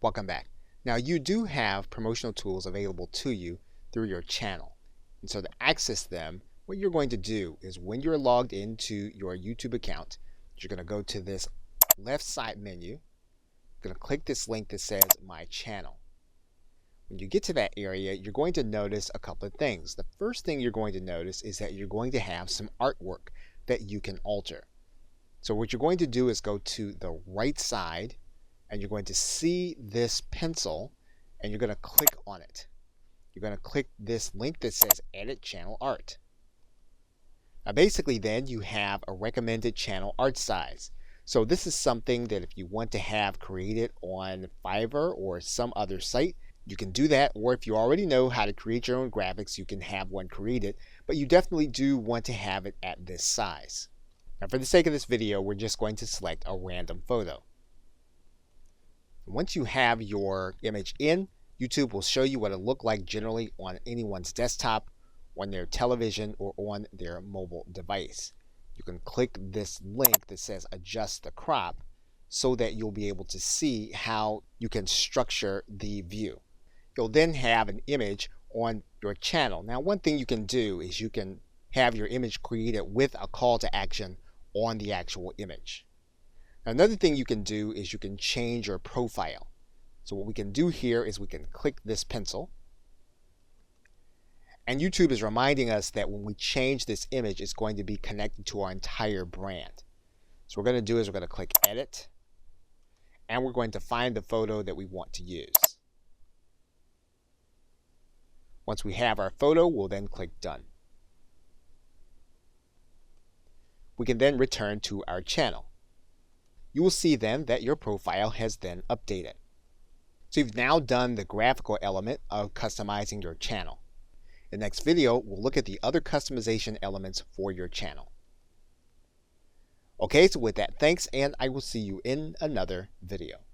Welcome back. Now you do have promotional tools available to you through your channel. And so to access them, what you're going to do is when you're logged into your YouTube account, you're going to go to this left side menu. You're going to click this link that says My Channel. When you get to that area, you're going to notice a couple of things. The first thing you're going to notice is that you're going to have some artwork that you can alter. So what you're going to do is go to the right side and you're going to see this pencil and you're going to click on it. You're going to click this link that says Edit Channel Art. Now basically then you have a recommended channel art size. So this is something that if you want to have created on Fiverr or some other site, you can do that, or if you already know how to create your own graphics, you can have one created, but you definitely do want to have it at this size. Now for the sake of this video, we're just going to select a random photo. Once you have your image in, YouTube will show you what it looked like generally on anyone's desktop, on their television, or on their mobile device. You can click this link that says Adjust the Crop so that you'll be able to see how you can structure the view. You'll then have an image on your channel. Now one thing you can do is you can have your image created with a call to action on the actual image. Another thing you can do is you can change your profile. So what we can do here is we can click this pencil. And YouTube is reminding us that when we change this image, it's going to be connected to our entire brand. So what we're going to do is we're going to click Edit. And we're going to find the photo that we want to use. Once we have our photo, we'll then click Done. We can then return to our channel. You will see then that your profile has then updated. So you've now done the graphical element of customizing your channel. In the next video, we'll look at the other customization elements for your channel. Okay, so with that, thanks, and I will see you in another video.